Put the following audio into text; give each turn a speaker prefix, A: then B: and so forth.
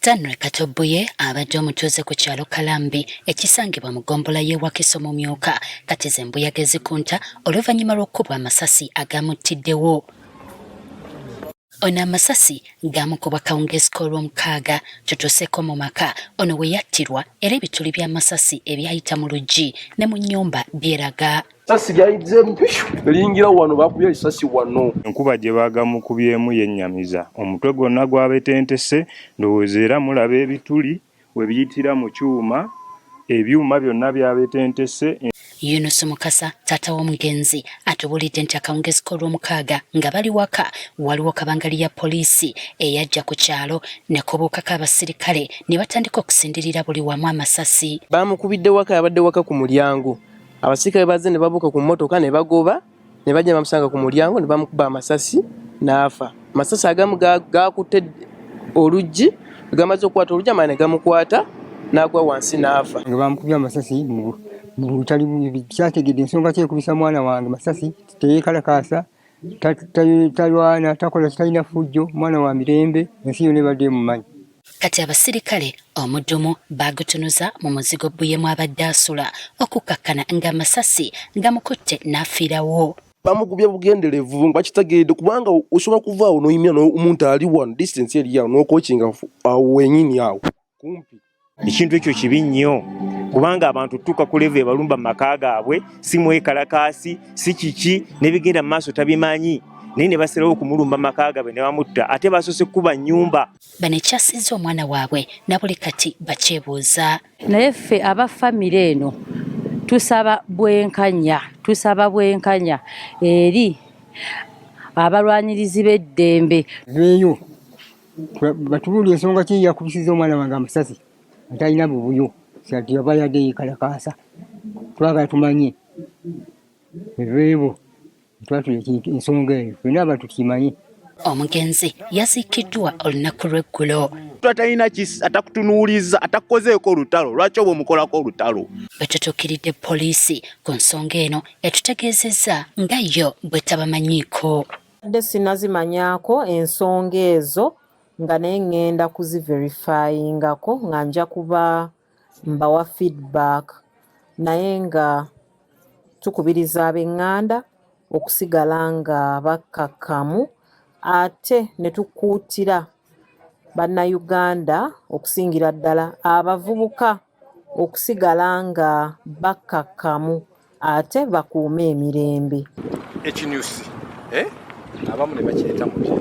A: Stanley Katobuye abadde omutuuze ku kyalo Kalambi ekisangibwa mu ggombolola y'e Wakiso mu Myuka kati ze mbuyaga ezikunta oluvannyuma lw'okkubwa amasasi agamuttiddewo. Ono amasasi gaamukubwa kawungeezi k'olwomukaaga tutuuseeko mu maka ono we yattirwa era ebituli by'amasasi ebyayita mu luggi ne mu nnyumba byeraga.
B: Sasi lyayidde mpishu eringira wano bakubye esasi wano.
C: Enkuba gye baagamukubyemu yennyamiza omutwe gwonna gwabetentese ndowooza era mulaba ebituli we biyitira mu kyuma ebyuma byonna byabetentese.
A: Yunus Mukasa taata w'omugenzi atubulidde nti akawungeezi k'olwomukaaga nga bali waka waliwo kabangali ya poliisi eyajja ku kyalo ne kubuukako abasirikale ne batandika okusindirira buli wamu amasasi.
D: Bamukubidde waka yabadde waka ku mulyango. Abasirikale bazze ne babuuka ku mmotoka ne bagoba ne bajja bamusanga ku mulyango ne bamukuba amasasi n'afa. Amasasi agamu gaakutte oluggi gamaze okukwata oluggi amala ne gamukwata n'agwa wansi n'afa.
E: Nga bamukubye amasasi butali kyategedde ensonga kyekubisa mwana wange masasi teyeekalakaasa talwana takola talina fujjo mwana wa mirembe ensi yonna ebadde emumanyi.
A: Kati abasirikale omuddumu baagutunuza mu muzigo Buyemu abadde asula okukkakkana ng'amasasi gamukutte n'afiirawo.
B: Bamugubye bugenderevu nga kitegeedde kubanga osobola kuvaawo n'oyimira n'omuntu ali wano distance eri awo n'okokinga awo wenyini awo kumpi.
C: Ekintu ekyo kibi nnyo kubanga abantu tutuuka ku level ebalumba mu maka gaabwe si mwekalakaasi si kiki n'ebigenda mu maaso tabimanyi naye ne basalawo okumulumba mu maka gaabwe ne bamutta ate basoose kuba nnyumba.
A: Bano ekyasizza omwana waabwe na buli kati bakyebuuza.
F: Naye ffe aba famire eno tusaba bwenkanya eri abalwanyirizi b'eddembe.
E: Veeyo batubuulira ensonga ki yakubisizza omwana wange amasasi atalina bubuyo sati yaba yadde yeekalakaasa twagala tumanye ebeebo twatula ensonga eyo ffenna abantu tukimanye.
A: Omugenzi yaziikiddwa olunaku lw'eggulo.
G: Talina atakutunuuliza atakukozeeko olutalo lwaki oba omukolako olutalo.
A: Bwe tutuukiridde poliisi ku nsonga eno etutegeezezza nga yo bwe tabamanyiiko.
H: Adde sinazimanyaako ensonga ezo nga naye ŋŋenda kuziverifyingako nga nja kuba mbawa feedback naye nga tukubiriza ab'eŋŋanda okusigala nga bakkakkamu ate ne tukuutira bannayuganda okusingira ddala abavubuka okusigala nga bakkakkamu ate bakuume emirembe.
G: Ekinyusi abamu ne bakiyita mutya